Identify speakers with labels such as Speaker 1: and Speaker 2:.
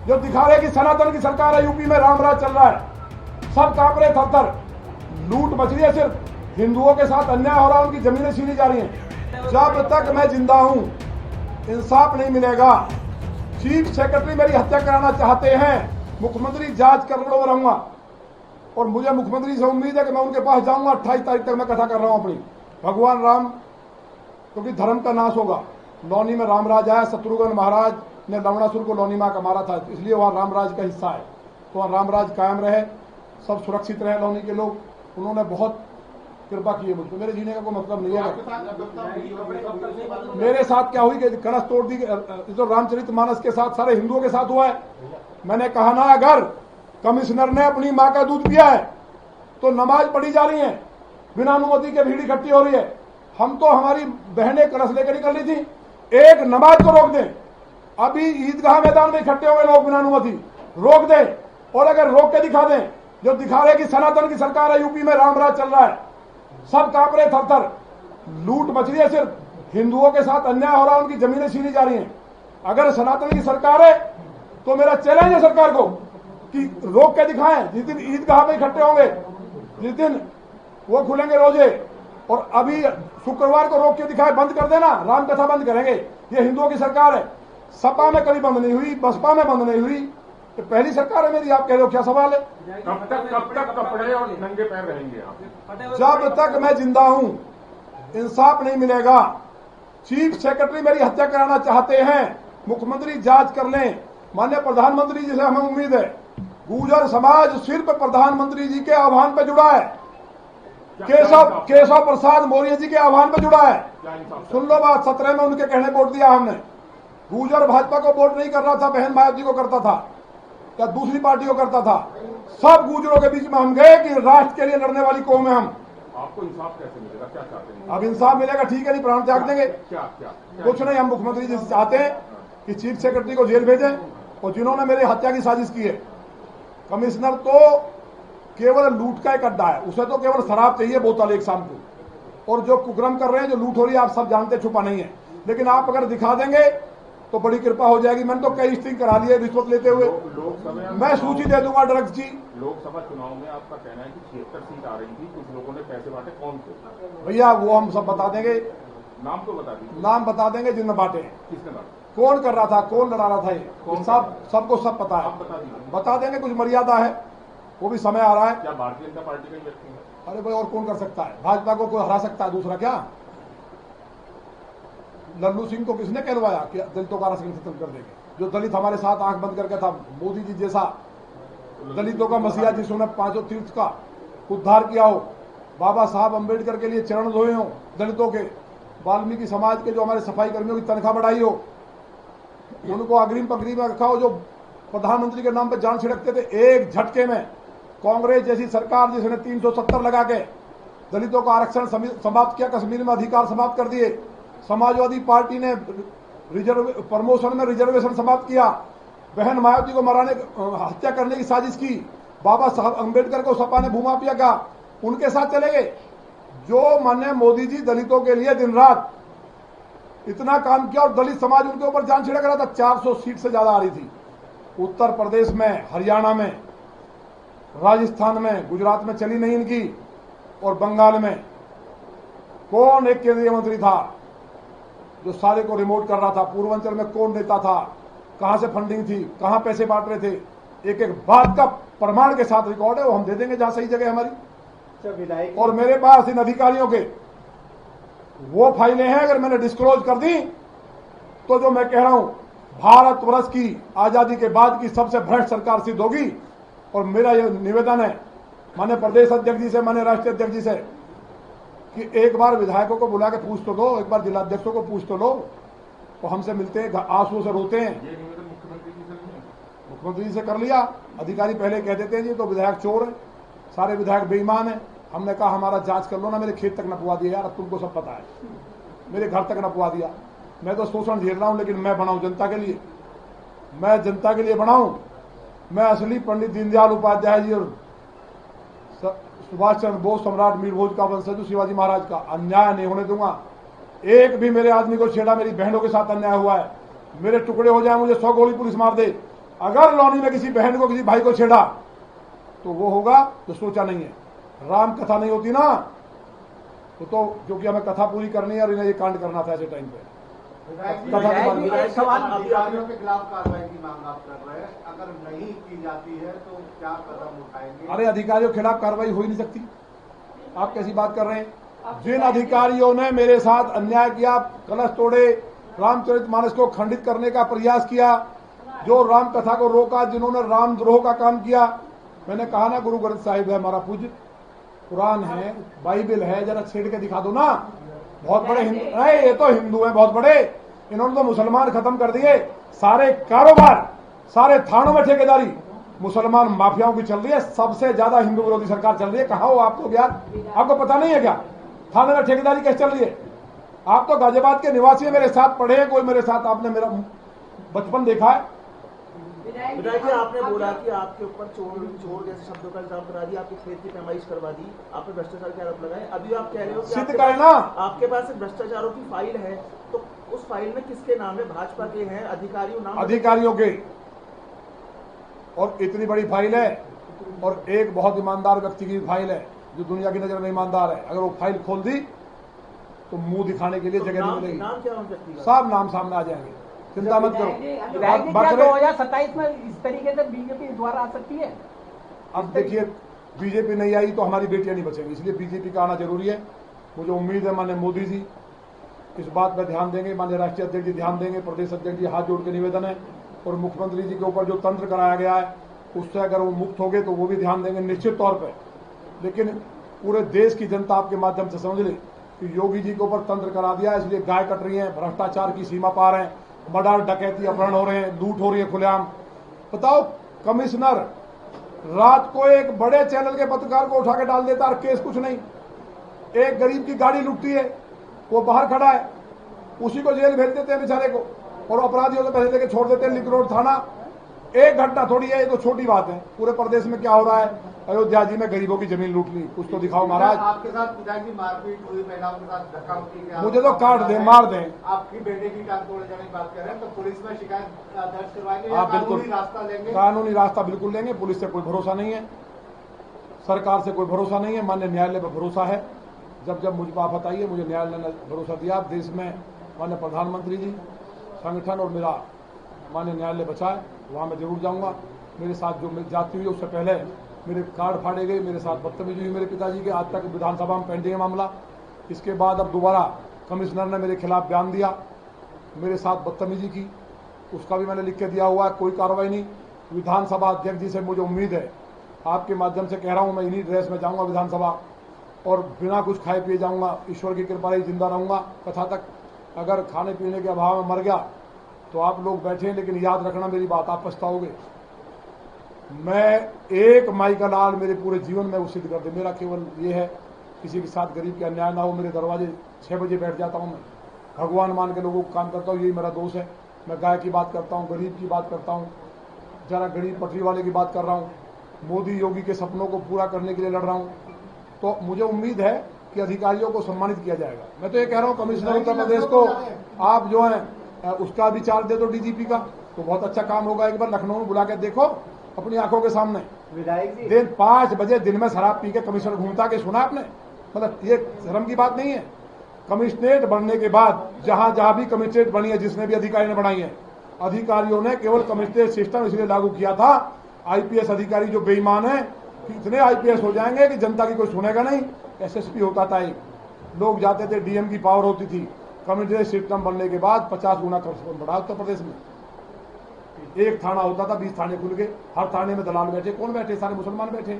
Speaker 1: जो दिखा रहे कि सनातन की सरकार है, यूपी में रामराज चल रहा है, सब कांप रहे थर-थर, लूट मच रही है, सिर्फ हिंदुओं के साथ अन्याय हो रहा है, उनकी जमीनें छीनी जा रही हैं। जब तक मैं जिंदा हूं इंसाफ नहीं मिलेगा। चीफ सेक्रेटरी मेरी हत्या कराना चाहते हैं, मुख्यमंत्री जांच कर रहूंगा और मुझे मुख्यमंत्री से उम्मीद है कि मैं उनके पास जाऊंगा। 28 तारीख तक मैं कथा कर रहा हूं अपनी। भगवान राम, क्योंकि धर्म का नाश होगा। लौनी में रामराज आया, शत्रुघ्न महाराज ने लवणासुर को लौनी मां का मारा था, इसलिए वहां रामराज का हिस्सा है। तो वहां रामराज कायम रहे, सब सुरक्षित रहे लौनी के लोग। उन्होंने बहुत कृपा की है मुझको, मेरे जीने का कोई मतलब नहीं है। मेरे साथ क्या हुई कि कलश तोड़ दी, जो रामचरितमानस के साथ सारे हिंदुओं के साथ हुआ है। मैंने कहा ना, अगर कमिश्नर ने अपनी मां का दूध पिया है तो नमाज पढ़ी जा रही है, बिना अनुमति के भीड़ इकट्ठी हो रही है। हम तो हमारी बहनें कलश लेकर निकल रही थी, एक नमाज को रोक दें। अभी ईदगाह मैदान में इकट्ठे हो गए लोग बिना अनुमति, रोक दें। और अगर रोक के दिखा दें, जो दिखा रहे कि सनातन की सरकार है, यूपी में रामराज चल रहा है, सब कांप रहे थर-थर, लूट मच रही है, सिर्फ हिंदुओं के साथ अन्याय हो रहा है, उनकी जमीनें छीनी जा रही हैं। अगर सनातन की सरकार है तो मेरा चैलेंज है सरकार को कि रोक के दिखाएं। जिस दिन ईदगाह में इकट्ठे होंगे, जिस दिन वो खुलेंगे रोजे, और अभी शुक्रवार को रोक के दिखाए, बंद कर देना, राम कथा बंद करेंगे। ये हिंदुओं की सरकार है। सपा में कभी बंद नहीं हुई, बसपा में बंद नहीं हुई, तो पहली सरकार है मेरी। आप कह रहे हो क्या सवाल है?
Speaker 2: कब तक कपड़े और नंगे पैर रहेंगे आप?
Speaker 1: जब तक मैं जिंदा हूं इंसाफ नहीं मिलेगा। चीफ सेक्रेटरी मेरी हत्या कराना चाहते हैं, मुख्यमंत्री जांच कर लें। माननीय प्रधानमंत्री जी से हमें उम्मीद है। गुर्जर समाज सिर्फ प्रधानमंत्री जी के आह्वान पर जुड़ा है, केशव प्रसाद मौर्य जी के आह्वान पर जुड़ा है। सुन लो बात, 17 में उनके कहने वोट दिया हमने। गुर्जर भाजपा को वोट नहीं कर रहा था, बहन मायावती को करता था या दूसरी पार्टी को करता था। सब गुर्जरों के बीच में हम गए कि राष्ट्र के लिए लड़ने वाली कौम है हम।
Speaker 2: आपको इंसाफ कैसे मिलेगा, क्या चाहते हैं?
Speaker 1: अब इंसाफ मिलेगा, ठीक है, नहीं प्राण त्याग देंगे।
Speaker 2: क्या
Speaker 1: कुछ नहीं, हम मुख्यमंत्री जी से चाहते हैं कि चीफ सेक्रेटरी को जेल भेजें, और जिन्होंने मेरी हत्या की साजिश की है। कमिश्नर तो केवल लूट का एक अड्डा है, उसे तो केवल शराब चाहिए बोतल एक शाम को। और जो कुकर्म कर रहे हैं, जो लूट हो रही है, आप सब जानते, छुपा नहीं है। लेकिन आप अगर दिखा देंगे तो बड़ी कृपा हो जाएगी। मैंने तो कई स्टिंग करा लिए रिश्वत लेते हुए। मैं सूची दे दूंगा ड्रग्स की।
Speaker 2: लोकसभा चुनाव में आपका कहना है कि 76 सीट आ रही थी, कुछ लोगों ने पैसे बांटे, कौन थे
Speaker 1: भैया? वो हम सब बता देंगे,
Speaker 2: नाम तो बता दीजिए।
Speaker 1: नाम बता देंगे जिनने बांटे।
Speaker 2: किसने बांटे,
Speaker 1: कौन कर रहा था, कौन लड़ा रहा था, ये सब सबको सब पता है।
Speaker 2: आप बता दीजिए।
Speaker 1: बता देंगे, कुछ मर्यादा है, वो भी समय आ रहा है।
Speaker 2: क्या भारतीय जनता पार्टी का ही व्यक्ति है?
Speaker 1: अरे भाई, और कौन कर सकता है? भाजपा को कोई हरा सकता है, दूसरा क्या? लल्लू सिंह को किसने कहलवाया कि दलितों का आरक्षण खत्म कर देंगे? जो दलित हमारे साथ आंख बंद करके था, मोदी जी जैसा दलितों का मसीहा जिसने पांचों तीर्थ का उद्धार किया हो, बाबा साहब अम्बेडकर के लिए चरण धोए हो दलितों के, वाल्मीकि समाज के जो हमारे सफाई कर्मियों की तनख्वाह बढ़ाई हो, उनको अग्रिम पंक्ति में रखा हो, जो प्रधानमंत्री के नाम पर जान छिड़कते थे, एक झटके में कांग्रेस जैसी सरकार जिसने 370 लगा के दलितों का आरक्षण समाप्त किया, कश्मीर में अधिकार समाप्त कर दिए। समाजवादी पार्टी ने प्रमोशन में रिजर्वेशन समाप्त किया। बहन मायावती को हत्या करने की साजिश की। बाबा साहब अम्बेडकर को सपा ने भूमाफिया कहा, उनके साथ चले गए। जो माननीय मोदी जी दलितों के लिए दिन रात इतना काम किया, और दलित समाज उनके ऊपर जान छिड़क रहा था। 400 सीट से ज्यादा आ रही थी। उत्तर प्रदेश में, हरियाणा में, राजस्थान में, गुजरात में चली नहीं इनकी, और बंगाल में। कौन एक केंद्रीय मंत्री था जो सारे को रिमोट कर रहा था? पूर्वांचल में कौन नेता था? कहां से फंडिंग थी? कहां पैसे बांट रहे थे? एक एक बात का प्रमाण के साथ रिकॉर्ड है, वो हम दे देंगे जहां सही जगह हमारी। और मेरे पास इन अधिकारियों के वो फाइलें हैं, अगर मैंने डिस्क्लोज कर दी तो जो मैं कह रहा हूं, भारतवर्ष की आजादी के बाद की सबसे भ्रष्ट सरकार सिद्ध होगी। और मेरा यह निवेदन है माननीय प्रदेश अध्यक्ष जी से, माननीय राष्ट्रीय अध्यक्ष जी से, कि एक बार विधायकों को बुला के पूछ तो लो, एक बार जिलाध्यक्षों को पूछ तो लो। तो हमसे मिलते हैं, आंसुओं से रोते हैं।
Speaker 2: ये निवेदन मुख्यमंत्री जी से नहीं है?
Speaker 1: मुख्यमंत्री जी से कर लिया। अधिकारी पहले कह देते हैं जी तो विधायक चोर है, सारे विधायक बेईमान है। हमने कहा हमारा जांच कर लो ना। मेरे खेत तक नपवा दिया यार, अब तुमको सब पता है। मेरे घर तक नपवा दिया। मैं तो शोषण झेल रहा हूं, लेकिन मैं बनाऊं जनता के लिए, मैं जनता के लिए बनाऊं। मैं असली पंडित दीनदयाल उपाध्याय जी और सुभाष चंद्र बोस, सम्राट मीर भोज का वंशज शिवाजी महाराज का अन्याय नहीं होने दूंगा। एक भी मेरे आदमी को छेड़ा, मेरी बहनों के साथ अन्याय हुआ है, मेरे टुकड़े हो जाए, मुझे 100 गोली पुलिस मार दे, अगर लौनी में किसी बहन को किसी भाई को छेड़ा तो वो होगा जो सोचा नहीं है। राम कथा नहीं होती ना तो क्योंकि हमें कथा पूरी करनी है और इन्हें ये कांड करना था ऐसे टाइम पे।
Speaker 3: सवाल अधिकारियों के खिलाफ कार्रवाई की मांग आप कर रहे हैं, अगर नहीं की जाती है तो क्या कदम उठाएंगे?
Speaker 1: अरे अधिकारियों के खिलाफ कार्रवाई हो ही नहीं सकती, आप कैसी बात कर रहे हैं। जिन अधिकारियों ने मेरे साथ अन्याय किया, कलश तोड़े, रामचरितमानस को खंडित करने का प्रयास किया, जो राम कथा को रोका, जिन्होंने रामद्रोह का काम किया, मैंने कहा ना गुरु ग्रंथ साहिब है हमारा पूज्य, कुरान है, बाइबल है, जरा छेड़ के दिखा दो ना। बहुत बड़े हिंदू नहीं, ये तो हिंदू हैं बहुत बड़े, इन्होंने तो मुसलमान खत्म कर दिए। सारे कारोबार, सारे थानों में ठेकेदारी मुसलमान माफियाओं की चल रही है। सबसे ज्यादा हिंदू विरोधी सरकार चल रही है। कहाँ हो आप लोग यार, आपको पता नहीं है क्या थाने में ठेकेदारी कैसे चल रही है? आप तो गाजियाबाद के निवासी मेरे साथ पढ़े हैं, कोई मेरे साथ, आपने मेरा बचपन देखा है।
Speaker 4: विधायक जी, आपने बोला कि आपके ऊपर चोर जैसे शब्दों का इल्जाम करा दिया, आपकी खेत की पैमाइश करवा दी, आपने भ्रष्टाचार के आरोप लगाए। अभी आप कह रहे हो कि
Speaker 1: सिद्ध करना,
Speaker 4: आपके पास एक भ्रष्टाचारों की फाइल है, तो उस फाइल में किसके नाम है? भाजपा के हैं अधिकारियों नाम?
Speaker 1: अधिकारियों के। और इतनी बड़ी फाइल है और एक बहुत ईमानदार व्यक्ति की फाइल है जो दुनिया की नजर में ईमानदार है। अगर वो फाइल खोल दी तो मुंह दिखाने के लिए जगह नहीं मिलेगी।
Speaker 4: नाम क्या उन व्यक्ति का?
Speaker 1: सब नाम सामने आ जाएंगे, चिंता मत करो।
Speaker 5: 2027 में इस तरीके से बीजेपी द्वारा आ सकती है।
Speaker 1: अब देखिए, बीजेपी नहीं आई तो हमारी बेटियां नहीं बचेंगी, इसलिए बीजेपी का आना जरूरी है। मुझे उम्मीद है माननीय मोदी जी इस बात पर ध्यान देंगे, माननीय राष्ट्रीय अध्यक्ष जी ध्यान देंगे, प्रदेश अध्यक्ष जी हाथ जोड़ के निवेदन है। और मुख्यमंत्री जी के ऊपर जो तंत्र कराया गया है उससे अगर वो मुक्त हो गए तो वो भी ध्यान देंगे निश्चित तौर पर। लेकिन पूरे देश की जनता आपके माध्यम से समझ ले कि योगी जी के ऊपर तंत्र करा दिया, इसलिए गाय कट रही है, भ्रष्टाचार की सीमा पार है, मर्डर, डकैती, अपहरण हो रहे हैं, लूट हो रही है खुलेआम। बताओ, कमिश्नर रात को एक बड़े चैनल के पत्रकार को उठा के डाल देता और केस कुछ नहीं। एक गरीब की गाड़ी लुटती है, वो बाहर खड़ा है, उसी को जेल भेज देते हैं बेचारे को, और अपराधियों से पैसे देके छोड़ देते हैं लिंक रोड थाना। एक घटना थोड़ी है, ये तो छोटी बात है। पूरे प्रदेश में क्या हो रहा है? अयोध्या जी में गरीबों की जमीन लूट ली, कुछ तो दिखाओ महाराज।
Speaker 3: आपके साथ विधायक जी मारपीट हुई, महिलाओं के साथ धक्का मुक्की,
Speaker 1: मुझे तो काट दें, मार दें।
Speaker 3: आपकी बेटे की टांग तोड़े जाने की बात कर रहे हैं, तो पुलिस में शिकायत दर्ज करवाएंगे?
Speaker 1: आप बिल्कुल
Speaker 3: कानूनी रास्ता लेंगे?
Speaker 1: कानूनी रास्ता बिल्कुल लेंगे। पुलिस से कोई भरोसा नहीं है, सरकार से कोई भरोसा नहीं है, माननीय न्यायालय पर भरोसा है। जब जब मुझ पर आफत आई है, मुझे न्यायालय ने भरोसा दिया। देश में माननीय प्रधानमंत्री जी, संगठन और मेरा माननीय न्यायालय बचाए, वहाँ मैं जरूर जाऊँगा। मेरे साथ जो जाती हुई उससे पहले मेरे कार्ड फाड़े गए, मेरे साथ बदतमीजी हुई मेरे पिताजी के, आज तक विधानसभा में पेंडिंग है मामला। इसके बाद अब दोबारा कमिश्नर ने मेरे खिलाफ बयान दिया, मेरे साथ बदतमीजी की, उसका भी मैंने लिख के दिया हुआ है, कोई कार्रवाई नहीं। विधानसभा अध्यक्ष जी से मुझे उम्मीद है, आपके माध्यम से कह रहा हूँ, मैं इन्हीं ड्रेस में जाऊँगा विधानसभा और बिना कुछ खाए पिए जाऊँगा। ईश्वर की कृपा ही जिंदा रहूँगा कथा तक। अगर खाने पीने के अभाव में मर गया तो आप लोग बैठे, लेकिन याद रखना मेरी बात, आप पछताओगे। मैं एक माई का लाल मेरे पूरे जीवन में वो सिद्ध कर दे। मेरा केवल ये है, किसी के साथ गरीब के अन्याय ना हो। मेरे दरवाजे 6 बजे बैठ जाता हूँ मैं, भगवान मान के लोगों को काम करता हूँ, यही मेरा दोष है। मैं गाय की बात करता हूँ, गरीब की बात करता हूँ, जरा गरीब पटरी वाले की बात कर रहा हूँ, मोदी योगी के सपनों को पूरा करने के लिए लड़ रहा हूँ। तो मुझे उम्मीद है कि अधिकारियों को सम्मानित किया जाएगा। मैं तो ये कह रहा हूँ, कमिश्नर उत्तर प्रदेश को आप जो है उसका भी चार्ज दे दो, डीजीपी का, तो बहुत अच्छा काम होगा। एक बार लखनऊ में बुला के देखो अपनी आंखों के सामने।
Speaker 3: विधायक जी,
Speaker 1: दिन 5 बजे दिन में शराब पी के कमिश्नर घूमता के सुना आपने? मतलब ये शर्म की बात नहीं है। कमिश्नरेट बनने के बाद जहां जहां भी कमिश्नरेट बनी है, जिसने भी अधिकारी ने बनाई है, अधिकारियों ने केवल कमिश्नरेट सिस्टम इसलिए लागू किया था, आईपीएस अधिकारी जो बेईमान है, इतने आईपीएस हो जाएंगे कि जनता की कोई सुनेगा नहीं। एसएसपी होता था एक, लोग जाते थे, डीएम की पावर होती थी। कमिश्नरेट सिस्टम बनने के बाद 50 गुना करप्शन बढ़ा उत्तर प्रदेश में। एक थाना होता था, 20 थाने खुल गए, हर थाने में दलाल बैठे। कौन बैठे? सारे मुसलमान बैठे।